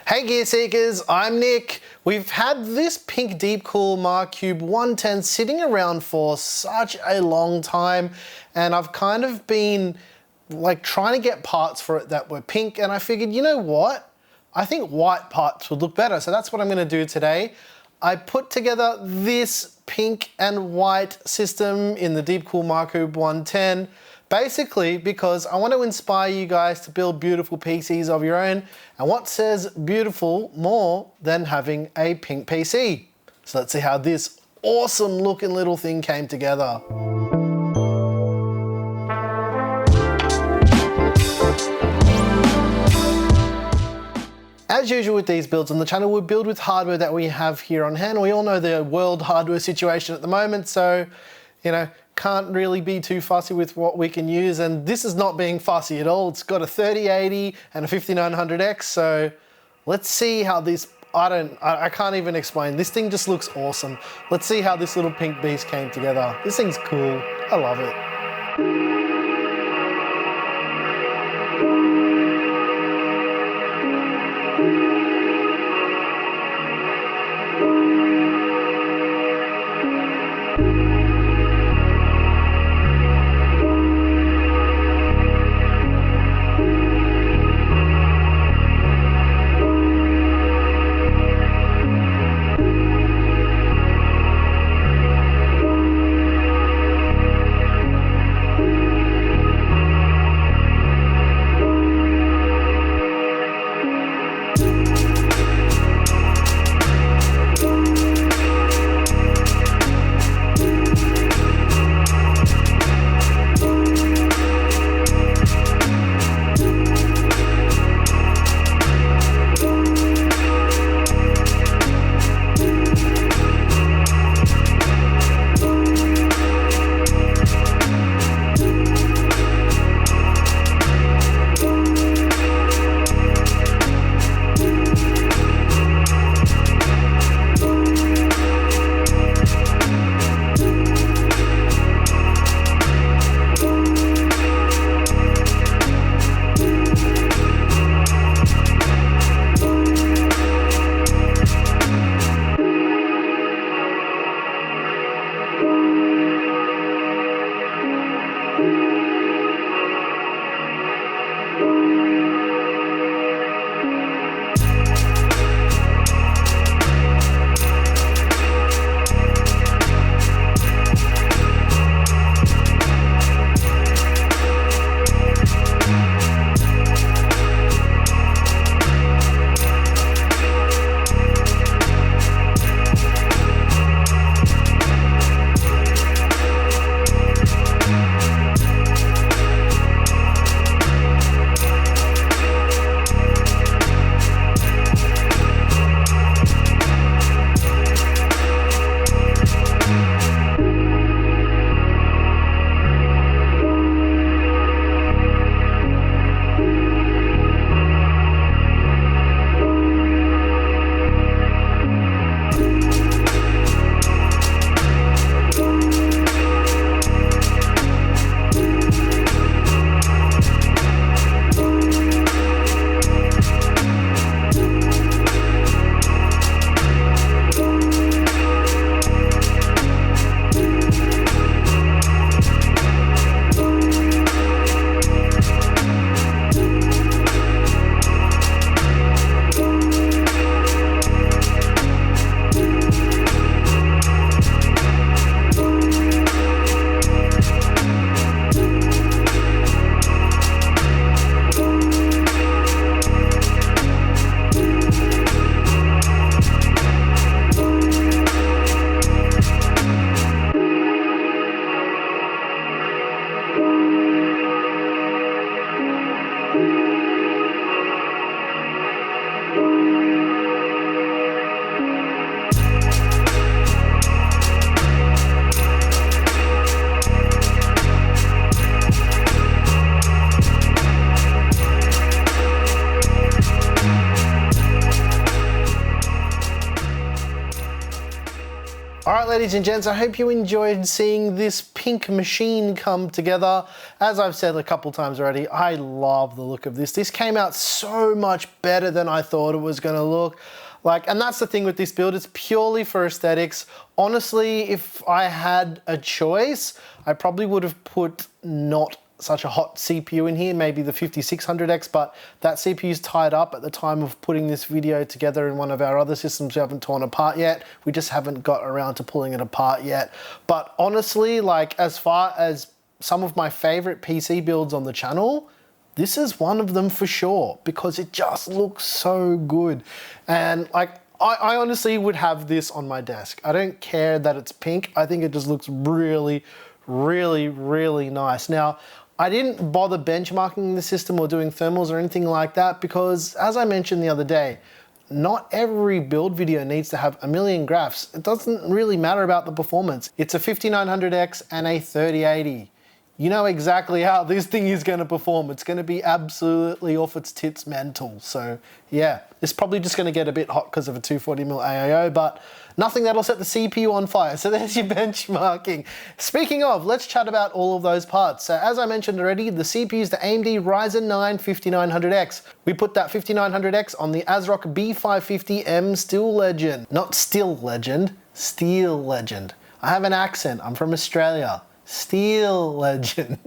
Hey Gear Seekers, I'm Nick. We've had this pink Deepcool Marcube 110 sitting around for such a long time, and I've kind of been like trying to get parts for it that were pink, and I figured, you know what? I think white parts would look better, so that's what I'm gonna do today. I put together this pink and white system in the Deepcool Marcube 110, basically because I want to inspire you guys to build beautiful PCs of your own, and what says beautiful more than having a pink PC? So let's see how this awesome looking little thing came together. As usual with these builds on the channel, we build with hardware that we have here on hand. We all know the world hardware situation at the moment, so, you know, can't really be too fussy with what we can use, and this is not being fussy at all. It's got a 3080 and a 5900X, so let's see how this, I can't even explain. This thing just looks awesome. Let's see how this little pink beast came together. This thing's cool. I love it. Alright ladies and gents, I hope you enjoyed seeing this pink machine come together. As I've said a couple times already, I love the look of this. This came out so much better than I thought it was going to look. And that's the thing with this build, it's purely for aesthetics. Honestly, if I had a choice, I probably would have put not such a hot CPU in here, maybe the 5600X, but that CPU is tied up at the time of putting this video together in one of our other systems we haven't torn apart yet. We just haven't got around to pulling it apart yet. But honestly, as far as some of my favorite PC builds on the channel, this is one of them for sure, because it just looks so good. And I honestly would have this on my desk. I don't care that it's pink. I think it just looks really, really, really nice. Now, I didn't bother benchmarking the system or doing thermals or anything like that because, as I mentioned the other day, not every build video needs to have a million graphs. It doesn't really matter about the performance. It's a 5900X and a 3080. You know exactly how this thing is going to perform. It's going to be absolutely off its tits mental. So yeah, it's probably just going to get a bit hot because of a 240mm AIO, but nothing that'll set the CPU on fire. So there's your benchmarking. Speaking of, let's chat about all of those parts. So as I mentioned already, the CPU is the AMD Ryzen 9 5900X. We put that 5900X on the ASRock B550M Steel Legend. Not Still Legend, Steel Legend. I have an accent, I'm from Australia. Steel Legend.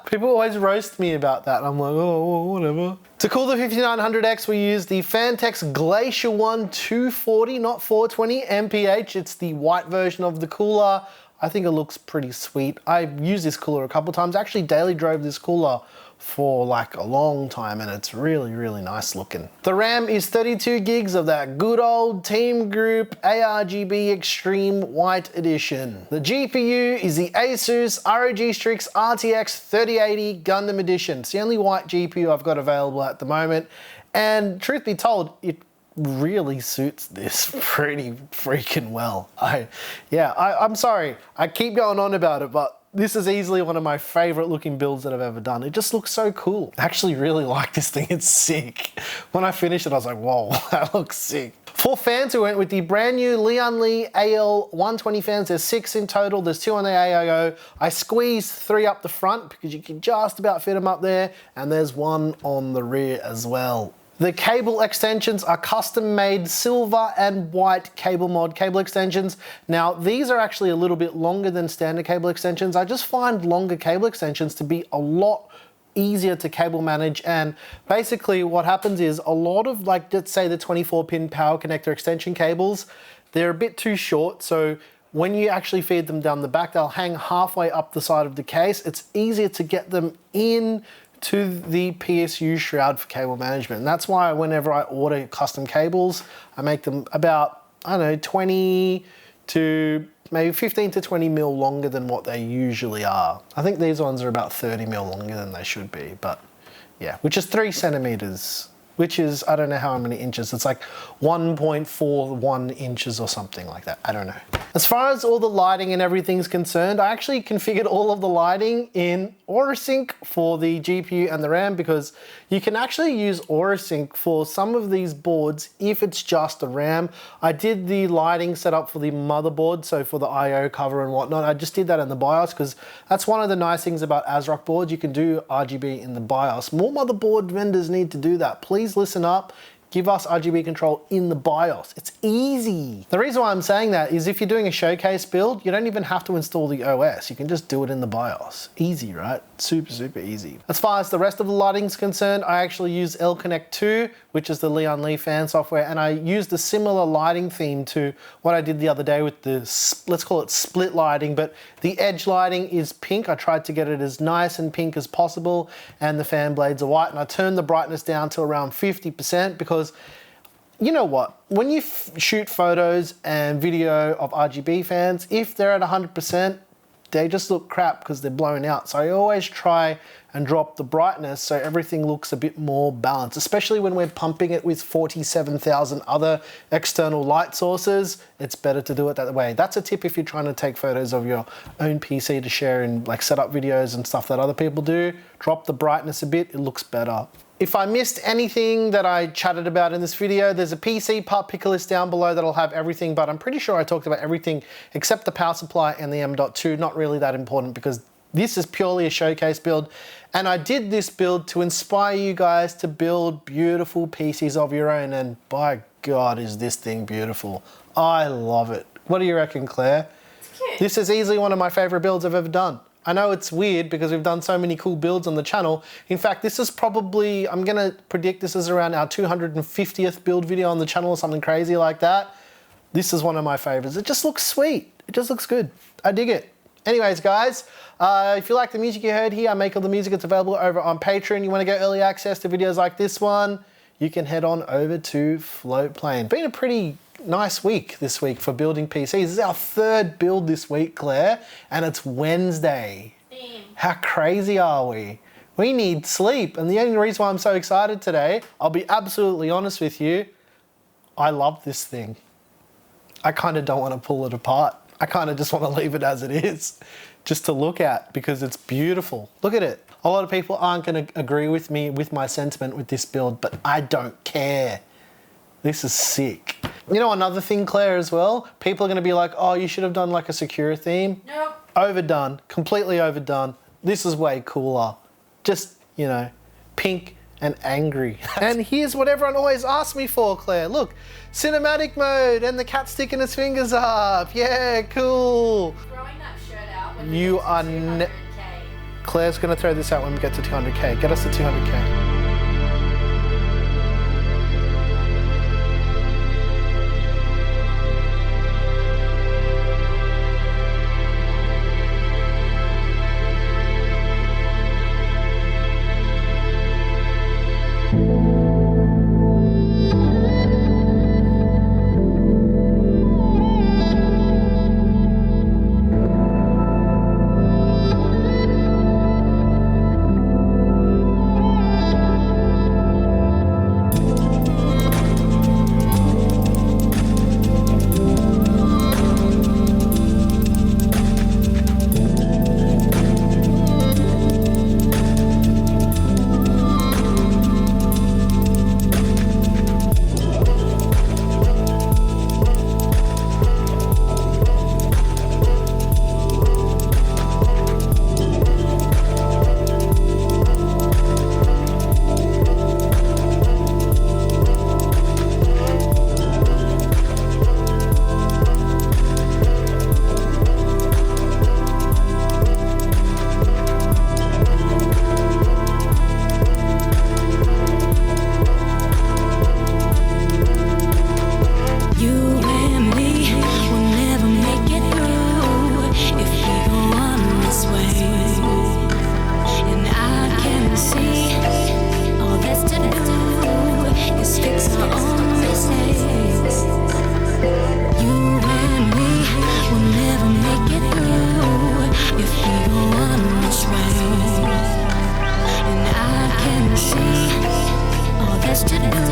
People always roast me about that. I'm like, oh, whatever. To cool the 5900X, we use the Fantex Glacier 1 240, not 420 mph. It's the white version of the cooler. I think it looks pretty sweet. I've used this cooler a couple times. I actually daily drove this cooler for a long time and it's really, really nice looking. The RAM is 32 gigs of that good old Team Group ARGB Extreme White Edition. The GPU is the Asus ROG Strix RTX 3080 Gundam Edition. It's the only white GPU I've got available at the moment, and truth be told, it really suits this pretty freaking well. I'm sorry, I keep going on about it, but this is easily one of my favorite looking builds that I've ever done. It just looks so cool. I actually really like this thing, it's sick. When I finished it, I was like, whoa, that looks sick. For fans, we went with the brand new Lian Li AL120 fans. There's 6 in total, there's 2 on the AIO. I squeezed 3 up the front because you can just about fit them up there, and there's 1 on the rear as well. The cable extensions are custom made silver and white cable mod cable extensions. Now, these are actually a little bit longer than standard cable extensions. I just find longer cable extensions to be a lot easier to cable manage, and basically what happens is a lot of let's say the 24-pin power connector extension cables, they're a bit too short, so when you actually feed them down the back, they'll hang halfway up the side of the case. It's easier to get them in to the PSU shroud for cable management. And that's why whenever I order custom cables, I make them about, I don't know, 20 to maybe 15 to 20 mil longer than what they usually are. I think these ones are about 30 mil longer than they should be, but yeah, which is 3 centimeters, which is, I don't know how many inches. It's like 1.41 inches or something like that. I don't know. As far as all the lighting and everything's concerned, I actually configured all of the lighting in AuraSync for the GPU and the RAM, because you can actually use AuraSync for some of these boards if it's just the RAM. I did the lighting setup for the motherboard, so for the I/O cover and whatnot. I just did that in the BIOS because that's one of the nice things about ASRock boards. You can do RGB in the BIOS. More motherboard vendors need to do that. Please listen up. Give us RGB control in the BIOS. It's easy. The reason why I'm saying that is if you're doing a showcase build, you don't even have to install the OS. You can just do it in the BIOS. Easy, right? Super, super easy. As far as the rest of the lighting is concerned, I actually use L-Connect 2, which is the Lian Li fan software, and I used a similar lighting theme to what I did the other day with the, let's call it split lighting, but the edge lighting is pink. I tried to get it as nice and pink as possible, and the fan blades are white, and I turned the brightness down to around 50% because you know what? When you shoot photos and video of RGB fans, if they're at 100%, they just look crap because they're blown out. So I always try and drop the brightness so everything looks a bit more balanced, especially when we're pumping it with 47,000 other external light sources. It's better to do it that way. That's a tip if you're trying to take photos of your own PC to share in setup videos and stuff that other people do. Drop the brightness a bit, it looks better. If I missed anything that I chatted about in this video, there's a PC part picker list down below that'll have everything, but I'm pretty sure I talked about everything except the power supply and the M.2. Not really that important because this is purely a showcase build. And I did this build to inspire you guys to build beautiful PCs of your own. And by God, is this thing beautiful. I love it. What do you reckon, Claire? It's cute. This is easily one of my favorite builds I've ever done. I know it's weird because we've done so many cool builds on the channel. In fact, this is probably, I'm gonna predict this is around our 250th build video on the channel or something crazy like that. This is one of my favorites. It just looks sweet. It just looks good. I dig it. Anyways, guys, if you like the music you heard here, I make all the music. It's available over on Patreon. You wanna get early access to videos like this one, you can head on over to Floatplane. Been a pretty nice week this week for building PCs. This is our third build this week, Claire, and it's Wednesday. Damn. How crazy are we? We need sleep, and the only reason why I'm so excited today, I'll be absolutely honest with you, I love this thing. I kind of don't want to pull it apart. I kind of just want to leave it as it is, just to look at, because it's beautiful. Look at it. A lot of people aren't going to agree with me with my sentiment with this build, but I don't care. This is sick. You know, another thing, Claire, as well, people are going to be like, oh, you should have done like a Sakura theme. Nope. Overdone, completely overdone. This is way cooler. Just, you know, pink and angry. And here's what everyone always asks me for, Claire. Look, cinematic mode and the cat sticking his fingers up. Yeah, cool. Throwing that shirt out when You we get are to 200K. Claire's going to throw this out when we get to 200K. Get us to 200K. To do.